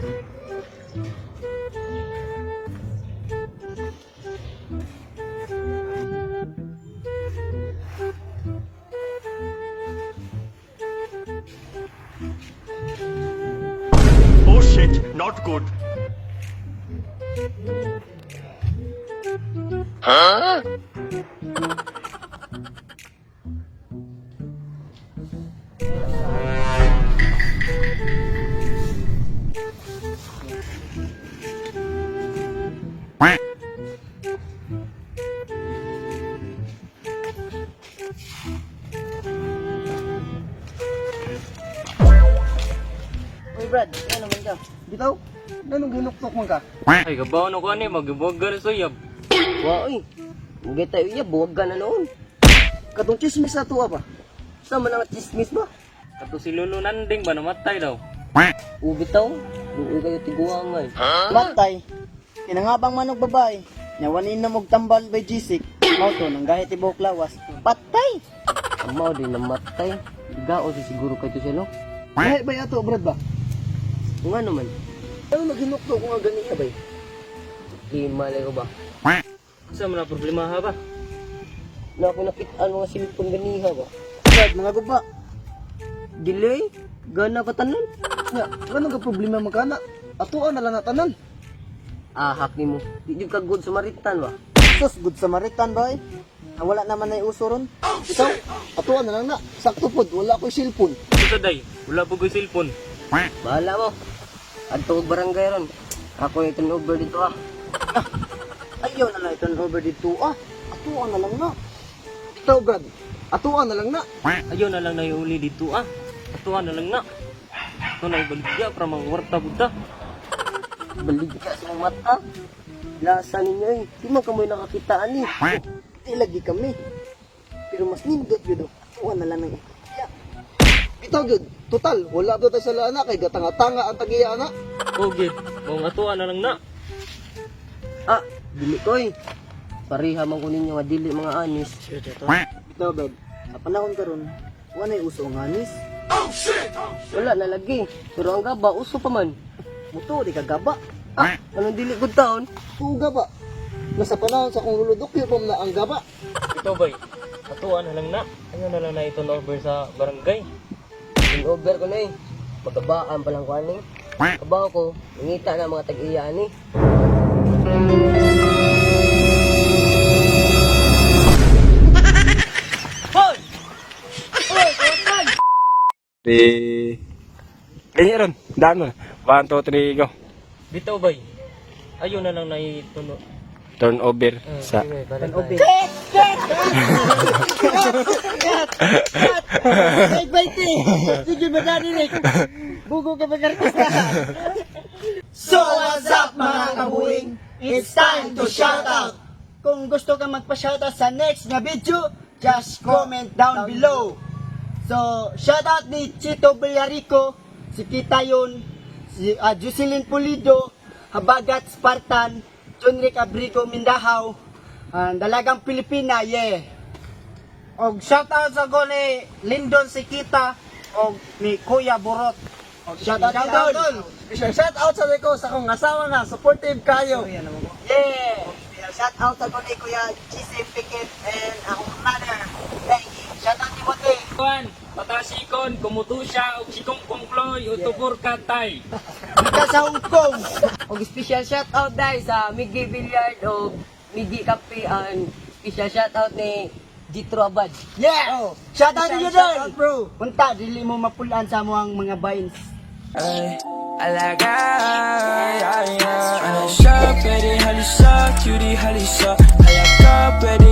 Oh shit, not good. Uy Brad, ano naman ka? Bitaw, nanong ginuktok man ka? Ay, kabaw na ko ani, magbuwag ka na suyab. Wa uy. Mugay tayo iya, buwag ka na noon. Katong chismis na tuwa ba? Sama na nga chismis ba? Kato si Lulu Nanding ba namatay daw? Ubitaw, luoy kayo tiguangay. Matay, kinangabang manong babae, nyawanin na mong tambal by G6, mauto nang gahit ibok lawas, patay! Amaw din namatay. Ligao si siguro kayo siya no? Gahit ba yato, Brad ba? Kung ano man, Ano naginuktok ko nga ganito ba? himalay ko ba? Sa mga problema ha ba? Na ako nakitaan mga silpon ganiha ba? Brad, mga guba, Delay? Gana pa tanan? nga, ano ka problema magkana? Atuan na lang na tanan. Ahak ni mo. Di jud ka good Samaritan ba? Sus, good Samaritan ba eh? Ang wala naman na uso ron. Ikaw, atuan na lang na. Sakto pod, wala ko'y silpon. Ito day, wala po ko'y cellphone. Bahala mo. Adto og barangay ron. Ako yung turnover dito ah. Ayaw na lang itan over dito ah. Atuan na lang na. Ikaw, Brad, atuan na lang na. Ayaw na lang na iuli dito ah. Atuan na lang na. Ito na ibaligya para mga warta buta. Balig ka sa mga mata. Lasa ninyo eh. Di man kamoy nakakitaan eh. Di lagi kami. Pero mas nindot yun. Atuan na lang ng iya. Itaw yun, total, wala doon tayo sa lana kay gatanga-tanga ang tagiya na. Okay, kung atuan na lang na. Ah, dili ko eh. Pariha man ko ninyo nga dili mga anis. Itaw, Brad, sa panahon karon, wala yung uso ang anis. Wala na lagi. Pero ang gaba, uso pa man. Muto, di ka gaba. Ah, anong dili good taon? Tuga ba? Nasa panahon sa kung luludok yun na ang gaba. Ito bay, atuan na lang na. Ayaw na lang na ito over sa barangay. Over ko na eh. Magkabaan pa lang ko aning. Kabaw ko, nangita na mga tag-iya ani. Ganyan ron, daan mo. 1, 2, 3, go. Bitaw bay, ayaw na lang na ito no. Turn over sa... Obe. Sige ba Nick? Bugo ka ba kartista? So what's up mga kabuing? It's time to shout out! Kung gusto ka magpa-shoutout sa next na video, just comment down below. So, shoutout ni Chito Villarico, si Kitayon, si Jocelyn Pulido, Habagat Spartan, Junric Abrigo Mindahaw, Dalagang Pilipina, yeah. Og shoutout sa ko ni Lindon Sikita og ni Kuya Burot. Shoutout Lindon. Shoutout sa ko sa akong asawa nga, supportive kayo. Yeah. Shoutout sa ko ni Kuya GC Pickett and akong mother, Becky. Shoutout ni Bote. Kuan, patasikon, kumuto siya, og sikong kongkloy, utubor katay. Ika sa Hong Kong. Og special shoutout dahil sa Miggy Billiard o Miggy Cafe and special shoutout ni Jitro Abad. Yeah. Shoutout niyo doon. Bro. Punta, dili mo mapulaan sa mga vines. Alaga, ana siya, pwede halisa, cutie halisa. Alaga, pwede